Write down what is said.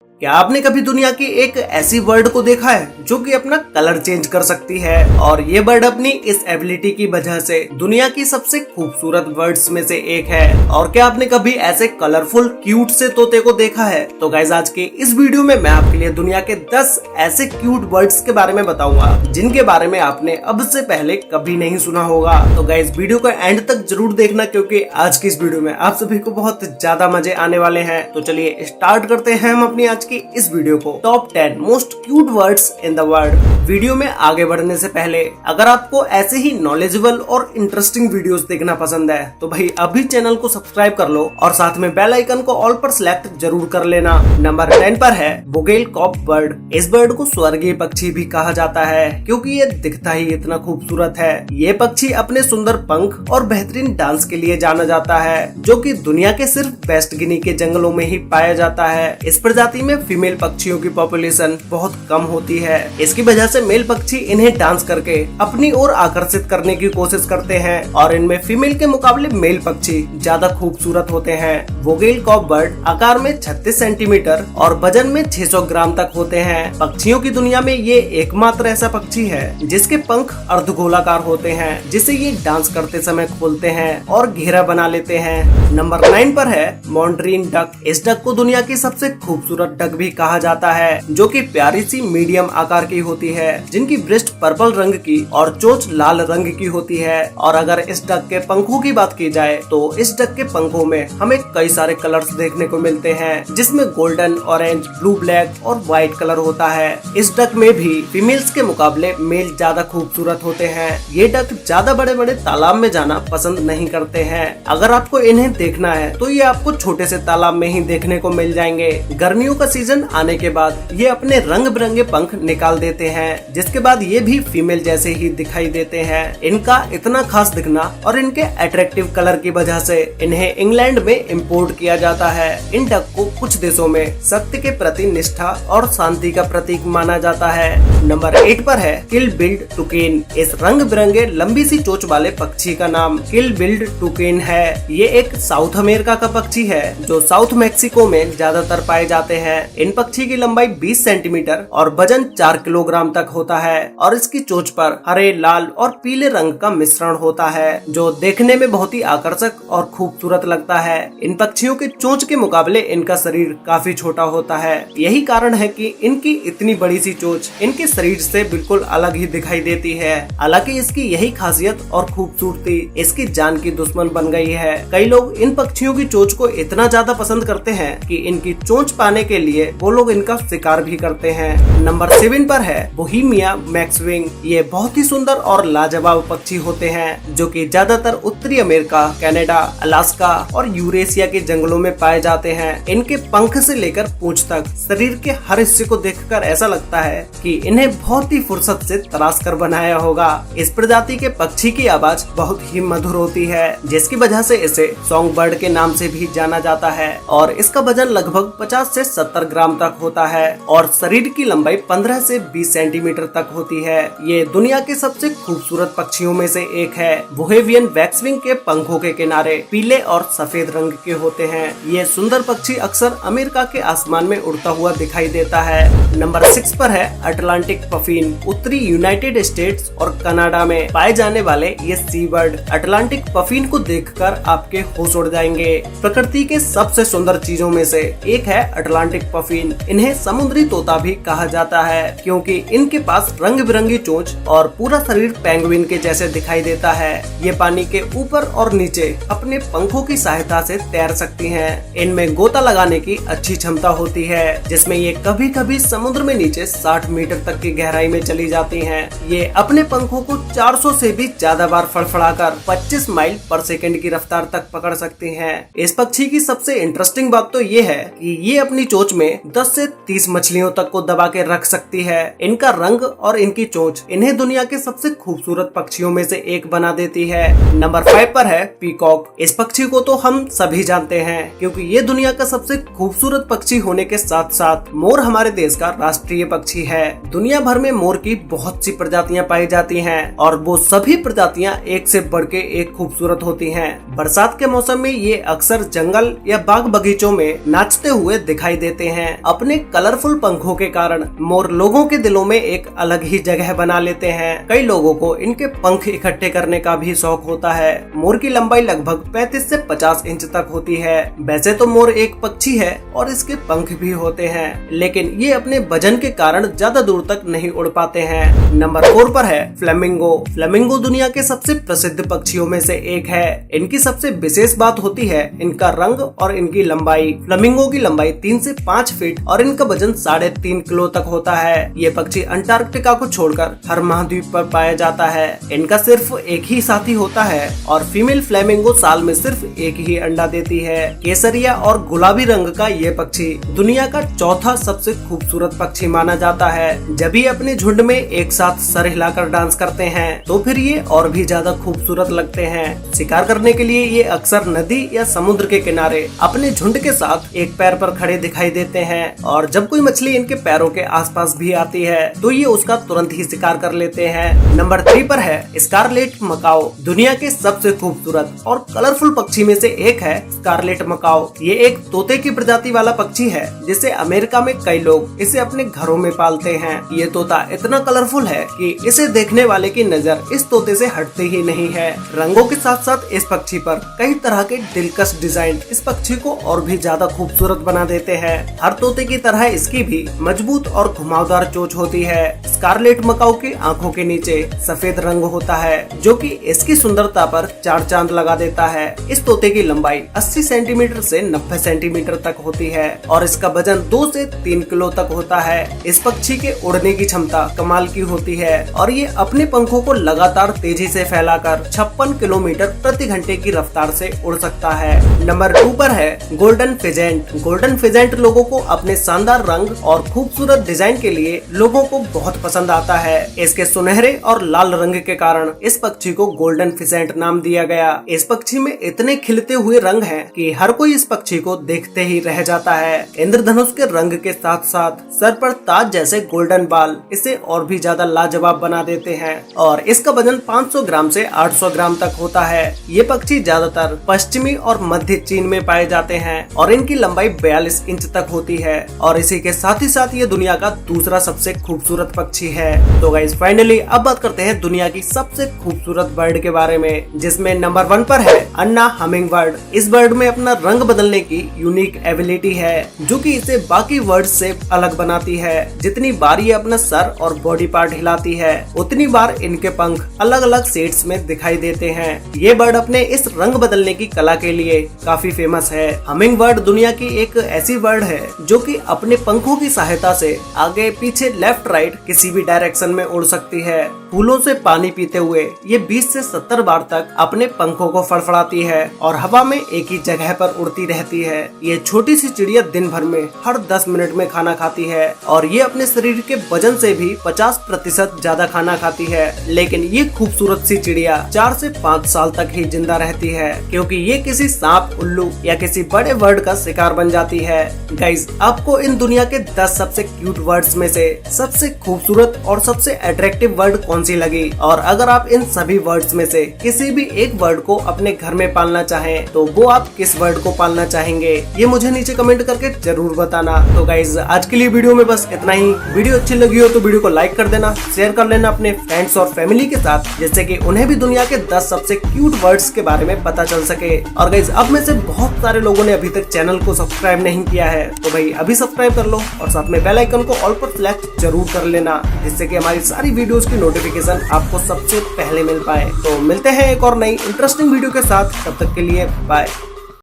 क्या आपने कभी दुनिया की एक ऐसी बर्ड को देखा है जो कि अपना कलर चेंज कर सकती है और ये बर्ड अपनी इस एबिलिटी की वजह से दुनिया की सबसे खूबसूरत बर्ड्स में से एक है। और क्या आपने कभी ऐसे कलरफुल क्यूट से तोते को देखा है? तो गाइस आज के इस वीडियो में मैं आपके लिए दुनिया के 10 ऐसे क्यूट बर्ड्स के बारे में बताऊंगा जिनके बारे में आपने अब से पहले कभी नहीं सुना होगा। तो गाइस वीडियो को एंड तक जरूर देखना क्योंकि आज की इस वीडियो में आप सभी को बहुत ज्यादा मजे आने वाले हैं। तो चलिए स्टार्ट करते हैं हम अपनी आज की इस वीडियो को। Top 10 most cute words in the world. Video में आगे बढ़ने से पहले अगर आपको ऐसे ही नॉलेजेबल और इंटरेस्टिंग वीडियोस देखना पसंद है तो भाई अभी चैनल को सब्सक्राइब कर लो और साथ में बेल आइकन को ऑल पर सिलेक्ट जरूर कर लेना। नंबर 10 पर है बोगेल कॉक बर्ड। इस बर्ड को स्वर्गीय पक्षी भी कहा जाता है क्योंकि ये दिखता ही इतना खूबसूरत है। ये पक्षी अपने सुंदर पंख और बेहतरीन डांस के लिए जाना जाता है जो कि दुनिया के सिर्फ वेस्ट गिनी के जंगलों में ही पाया जाता है। इस प्रजाति में फीमेल पक्षियों की पॉपुलेशन बहुत कम होती है। इसकी वजह से मेल पक्षी इन्हें डांस करके अपनी ओर आकर्षित करने की कोशिश करते हैं और इनमें फीमेल के मुकाबले मेल पक्षी ज्यादा खूबसूरत होते हैं। बोगेल कॉक बर्ड आकार में 36 सेंटीमीटर और वजन में 600 ग्राम तक होते हैं। पक्षियों की दुनिया में ये एकमात्र ऐसा पक्षी है जिसके पंख अर्धगोलाकार होते हैं जिसे ये डांस करते समय खोलते हैं और घेरा बना लेते हैं। नंबर 9 पर है मॉन्ड्रीन डक। इस डक को दुनिया की सबसे खूबसूरत डक भी कहा जाता है जो कि प्यारी सी मीडियम आकार की होती है जिनकी ब्रेस्ट पर्पल रंग की और चोंच लाल रंग की होती है। और अगर इस डक के पंखों की बात की जाए तो इस डक के पंखों में हमें कई सारे कलर्स देखने को मिलते हैं जिसमें गोल्डन, ऑरेंज, ब्लू, ब्लैक और व्हाइट कलर होता है। इस डक में भी फीमेल्स के मुकाबले मेल ज्यादा खूबसूरत होते हैं। ये डक ज्यादा बड़े बड़े तालाब में जाना पसंद नहीं करते हैं। अगर आपको इन्हें देखना है तो ये आपको छोटे से तालाब में ही देखने को मिल जाएंगे। गर्मियों का सीजन आने के बाद ये अपने रंग बिरंगे पंख निकाल देते हैं जिसके बाद ये भी फीमेल जैसे ही दिखाई देते हैं। इनका इतना खास दिखना और इनके अट्रैक्टिव कलर की वजह से इन्हें इंग्लैंड में इंपोर्ट किया जाता है। इन डक को कुछ देशों में सत्य के प्रति निष्ठा और शांति का प्रतीक माना जाता है। नंबर 8 पर है किल बिल्ड टुकेन। इस रंग बिरंगे लंबी सी चोंच वाले पक्षी का नाम किल बिल्ड टुकेन है। ये एक साउथ अमेरिका का पक्षी है जो साउथ मैक्सिको में ज्यादातर पाए जाते हैं। इन पक्षी की लंबाई 20 सेंटीमीटर और वजन 4 किलोग्राम तक होता है और इसकी चोंच पर हरे, लाल और पीले रंग का मिश्रण होता है जो देखने में बहुत ही आकर्षक और खूबसूरत लगता है। इन पक्षियों के चोंच के मुकाबले इनका शरीर काफी छोटा होता है। यही कारण है कि इनकी इतनी बड़ी सी चोंच इनके शरीर से बिल्कुल अलग ही दिखाई देती है। हालांकि इसकी यही खासियत और खूबसूरती इसकी जान की दुश्मन बन गई है। कई लोग इन पक्षियों की चोंच को इतना ज्यादा पसंद करते हैं कि इनकी चोंच पाने के लिए वो लोग इनका शिकार भी करते हैं। नंबर 7 पर है बोहेमिया मैक्सविंग। ये बहुत ही सुंदर और लाजवाब पक्षी होते हैं जो कि ज्यादातर उत्तरी अमेरिका, कनाडा, अलास्का और यूरेशिया के जंगलों में पाए जाते हैं। इनके पंख से लेकर पूंछ तक शरीर के हर हिस्से को देखकर ऐसा लगता है कि इन्हें बहुत ही फुर्सत से तराश कर बनाया होगा। इस प्रजाति के पक्षी की आवाज बहुत ही मधुर होती है जिसकी वजह से इसे सॉन्ग बर्ड के नाम से भी जाना जाता है और इसका वजन लगभग 50 से 70 ग्राम तक होता है और शरीर की लंबाई 15 से 20 सेंटीमीटर तक होती है। ये दुनिया के सबसे खूबसूरत पक्षियों में से एक है। बोहेवियन वैक्सविंग के पंखों के किनारे पीले और सफेद रंग के होते हैं। ये सुंदर पक्षी अक्सर अमेरिका के आसमान में उड़ता हुआ दिखाई देता है। नंबर 6 पर है अटलांटिक पफिन। उत्तरी यूनाइटेड स्टेट्स और कनाडा में पाए जाने वाले ये सी बर्ड अटलांटिक पफिन को देखकर आपके होश उड़ जाएंगे। प्रकृति के सबसे सुंदर चीजों में से एक है अटलांटिक पफिन। इन्हें समुद्री तोता भी कहा जाता है क्योंकि इनके पास रंग बिरंगी चोंच और पूरा शरीर पेंगुइन के जैसे दिखाई देता है। ये पानी के ऊपर और नीचे अपने पंखों की सहायता से तैर सकती हैं। इनमें गोता लगाने की अच्छी क्षमता होती है जिसमें ये कभी कभी समुद्र में नीचे 60 मीटर तक की गहराई में चली जाती हैं। ये अपने पंखों को 400 से भी ज्यादा बार फड़फड़ाकर 25 माइल पर सेकंड की रफ्तार तक पकड़ सकती हैं। इस पक्षी की सबसे इंटरेस्टिंग बात तो ये है कि ये अपनी चोंच में 10 से 30 मछलियों तक को दबा के रख सकती है। इनका रंग और इनकी चोंच इन्हें दुनिया के सबसे खूबसूरत पक्षियों में से एक बना देती है। नंबर 5 पर है पीकॉक। इस पक्षी को तो हम सभी जानते हैं क्योंकि ये दुनिया का सबसे खूबसूरत पक्षी होने के साथ साथ मोर हमारे देश का राष्ट्रीय पक्षी है। दुनिया भर में मोर की बहुत सी प्रजातियां पाई जाती हैं और वो सभी प्रजातियां एक से बढ़ के एक खूबसूरत होती हैं। बरसात के मौसम में ये अक्सर जंगल या बाग बगीचों में नाचते हुए दिखाई देते सकते हैं। अपने कलरफुल पंखों के कारण मोर लोगों के दिलों में एक अलग ही जगह बना लेते हैं। कई लोगों को इनके पंख इकट्ठे करने का भी शौक होता है। मोर की लंबाई लगभग 35 से 50 इंच तक होती है। वैसे तो मोर एक पक्षी है और इसके पंख भी होते हैं, लेकिन ये अपने वजन के कारण ज्यादा दूर तक नहीं उड़ पाते हैं। नंबर 4 पर है फ्लेमिंगो। फ्लेमिंगो दुनिया के सबसे प्रसिद्ध पक्षियों में से एक है। इनकी सबसे विशेष बात होती है इनका रंग और इनकी लंबाई। फ्लेमिंगो की लंबाई 3 से 5 फीट और इनका वजन 3.5 किलो तक होता है। ये पक्षी अंटार्कटिका को छोड़कर हर महाद्वीप पर पाया जाता है। इनका सिर्फ एक ही साथी होता है और फीमेल फ्लेमिंगो साल में सिर्फ एक ही अंडा देती है। केसरिया और गुलाबी रंग का ये पक्षी दुनिया का चौथा सबसे खूबसूरत पक्षी माना जाता है। जब ये अपने झुंड में एक साथ सर हिलाकर डांस करते हैं तो फिर ये और भी ज्यादा खूबसूरत लगते हैं। शिकार करने के लिए ये अक्सर नदी या समुद्र के किनारे अपने झुंड के साथ एक पैर पर खड़े दिखाई देते हैं और जब कोई मछली इनके पैरों के आसपास भी आती है तो ये उसका तुरंत ही शिकार कर लेते हैं। नंबर 3 पर है स्कारलेट मकाओ। दुनिया के सबसे खूबसूरत और कलरफुल पक्षी में से एक है स्कारलेट मकाओ। ये एक तोते की प्रजाति वाला पक्षी है जिसे अमेरिका में कई लोग इसे अपने घरों में पालते हैं। ये तोता इतना कलरफुल है कि इसे देखने वाले की नजर इस तोते से हटती ही नहीं है। रंगों के साथ साथ इस पक्षी पर कई तरह के दिलकश डिजाइन इस पक्षी को और भी ज्यादा खूबसूरत बना देते हैं। हर तोते की तरह इसकी भी मजबूत और घुमावदार चोंच होती है। स्कारलेट मकाओ की आंखों के नीचे सफेद रंग होता है जो कि इसकी सुंदरता पर 4 चांद लगा देता है। इस तोते की लंबाई 80 सेंटीमीटर से 90 सेंटीमीटर तक होती है और इसका वजन 2 से 3 किलो तक होता है। इस पक्षी के उड़ने की क्षमता कमाल की होती है और ये अपने पंखों को लगातार तेजी से फैलाकर 56 किलोमीटर प्रति घंटे की रफ्तार से उड़ सकता है। नंबर 2 पर है गोल्डन फिजेंट। गोल्डन फिजेंट लोगों को अपने शानदार रंग और खूबसूरत डिजाइन के लिए लोगों को बहुत पसंद आता है। इसके सुनहरे और लाल रंग के कारण इस पक्षी को गोल्डन फिजेंट नाम दिया गया। इस पक्षी में इतने खिलते हुए रंग हैं कि हर कोई इस पक्षी को देखते ही रह जाता है। इंद्रधनुष के रंग के साथ साथ सर पर ताज जैसे गोल्डन बाल इसे और भी ज्यादा लाजवाब बना देते हैं और इसका वजन 500 ग्राम से 800 ग्राम तक होता है। ये पक्षी ज्यादातर पश्चिमी और मध्य चीन में पाए जाते हैं और इनकी लंबाई 42 इंच तक होती है और इसी के साथ ही साथ ये दुनिया का दूसरा सबसे खूबसूरत पक्षी है। तो गाइस फाइनली अब बात करते हैं दुनिया की सबसे खूबसूरत बर्ड के बारे में, जिसमें नंबर 1 पर है अन्ना हमिंग बर्ड। इस बर्ड में अपना रंग बदलने की यूनिक एबिलिटी है जो कि इसे बाकी बर्ड से अलग बनाती है। जितनी बार ये अपना सर और बॉडी पार्ट हिलाती है उतनी बार इनके पंख अलग अलग शेड्स में दिखाई देते हैं। ये बर्ड अपने इस रंग बदलने की कला के लिए काफी फेमस है। हमिंग बर्ड दुनिया की एक ऐसी बर्ड है जो कि अपने पंखों की सहायता से आगे पीछे लेफ्ट राइट किसी भी डायरेक्शन में उड़ सकती है। फूलों से पानी पीते हुए ये 20 से 70 बार तक अपने पंखों को फड़फड़ाती है और हवा में एक ही जगह पर उड़ती रहती है। ये छोटी सी चिड़िया दिन भर में हर 10 मिनट में खाना खाती है और ये अपने शरीर के वजन से भी 50% ज्यादा खाना खाती है। लेकिन ये खूबसूरत सी चिड़िया 4 से 5 साल तक ही जिंदा रहती है क्योंकि ये किसी सांप, उल्लू या किसी बड़े बर्ड का शिकार बन जाती है। गाइस, आपको इन दुनिया के 10 सबसे क्यूट वर्ड्स में से सबसे खूबसूरत और सबसे अट्रैक्टिव वर्ड कौन सी लगी? और अगर आप इन सभी वर्ड्स में से किसी भी एक वर्ड को अपने घर में पालना चाहें तो वो आप किस वर्ड को पालना चाहेंगे? ये मुझे नीचे कमेंट करके जरूर बताना। तो गाइज, आज के लिए वीडियो में बस इतना ही। वीडियो अच्छी लगी हो तो वीडियो को लाइक कर देना, शेयर कर लेना अपने फ्रेंड्स और फैमिली के साथ, जिससे कि उन्हें भी दुनिया के 10 सबसे क्यूट वर्ड्स के बारे में पता चल सके। और गाइज, अब में से बहुत सारे लोगों ने अभी तक चैनल को सब्सक्राइब नहीं किया है तो भाई अभी सब्सक्राइब कर लो और साथ में बेल आइकन को ऑल पर सिलेक्ट जरूर कर लेना, जिससे कि हमारी सारी वीडियोस की नोटिफिकेशन आपको सबसे पहले मिल पाए। तो मिलते हैं एक और नई इंटरेस्टिंग वीडियो के साथ, तब तक के लिए बाय।